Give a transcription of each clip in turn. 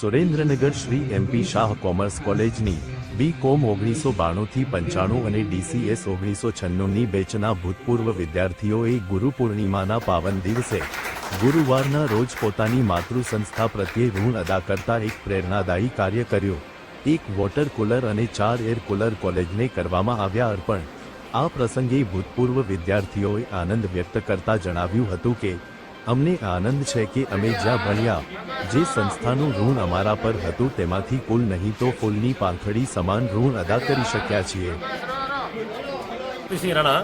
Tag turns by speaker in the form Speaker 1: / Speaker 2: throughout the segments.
Speaker 1: Surendranagar Shri MP Shah commerce કોલેજની BCom 1992 થી 95 અને DCS 1996 ની બેચના ભૂતપૂર્વ વિદ્યાર્થીઓએ ગુરુ પૂર્ણિમાના પાવન દિવસે ગુરુવારના રોજ પોતાની માતૃ સંસ્થા પ્રત્યે ઋણ અદા કરતા એક પ્રેરણાદાયી કાર્ય કર્યું। એક વોટર કુલર અને 4 એર કુલર કોલેજને કરવામાં આવ્યા અર્પણ। આ પ્રસંગે ભૂતપૂર્વ વિદ્યાર્થીઓએ આનંદ વ્યક્ત કરતા જણાવ્યું હતું કે અમને આનંદ છે કે અમે જ્યાં ભણ્યા જે સંસ્થાનું ઋણ અમારા પર હતું તેમાંથી કુલ નહીં તો ફૂલની પાંખડી સમાન ઋણ અદા કરી શક્યા છીએ।
Speaker 2: રાણા,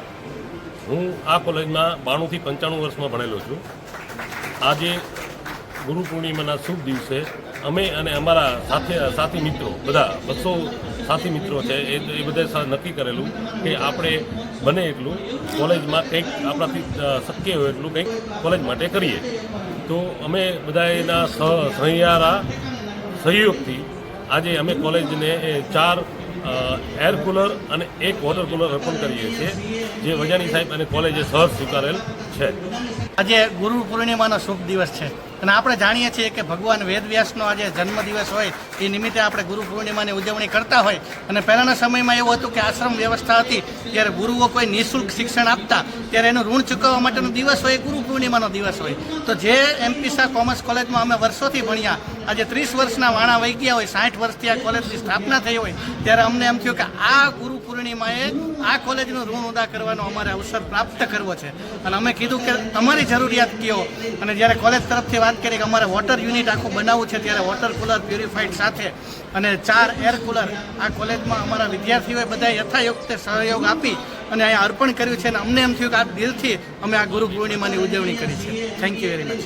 Speaker 2: હું આ કોલેજમાં 92 થી 95 વર્ષમાં ભણેલો છું। આજે ગુરુ પૂર્ણિમાના શુભ દિવસે અમે અને અમારા સાથી મિત્રો બધા 200 સાથી મિત્રો છે એ બધા નક્કી કરેલું કે આપણે બને એટલું કોલેજમાં કંઈક આપણાથી શક્ય હોય એટલું કંઈક કોલેજ માટે કરીએ। તો અમે બધા એના સહયોગથી આજે અમે કોલેજને 4 એર કુલર અને 1 વોટર કુલર અર્પણ કરીએ છીએ, જે વજાની સાહેબ અને કોલેજે સહજ સ્વીકારેલ છે।
Speaker 3: આજે ગુરુ પૂર્ણિમાનો શુભ દિવસ છે અને આપણે જાણીએ છીએ કે ભગવાન વેદવ્યાસનો આજે જન્મદિવસ હોય એ નિમિત્તે આપણે ગુરુ પૂર્ણિમાની ઉજવણી કરતા હોય। અને પહેલાંના સમયમાં એવું હતું કે આશ્રમ વ્યવસ્થા હતી ત્યારે ગુરુઓ કોઈ નિઃશુલ્ક શિક્ષણ આપતા ત્યારે એનું ઋણ ચૂકવવા માટેનો દિવસ હોય ગુરુ પૂર્ણિમાનો દિવસ હોય। તો જે MP શાહ કોમર્સ કોલેજમાં અમે વર્ષોથી ભણ્યા, આજે 30 વર્ષના વાણા વહી ગયા હોય, 60 વર્ષથી આ કોલેજની સ્થાપના થઈ હોય, ત્યારે અમને એમ થયું કે આ ગુરુ પૂર્ણિમાએ આ કોલેજનું ઋણ અદા કરવાનો અમારે અવસર પ્રાપ્ત કરવો છે। અને અમે કીધું કે તમારી જરૂરિયાત કયો, અને જ્યારે કોલેજ તરફથી વાત કરી કે અમારે વોટર યુનિટ આખું બનાવવું છે, ત્યારે વોટર કુલર પ્યુરિફાઈડ સાથે અને 4 એર કુલર આ કોલેજમાં અમારા વિદ્યાર્થીઓએ બધા યથાયોગ્ય સહયોગ આપી અને અહીંયા અર્પણ કર્યું છે। અને અમને એમ થયું કે આ દિલથી અમે આ ગુરુ પૂર્ણિમાની ઉજવણી કરી છે। Thank you very much.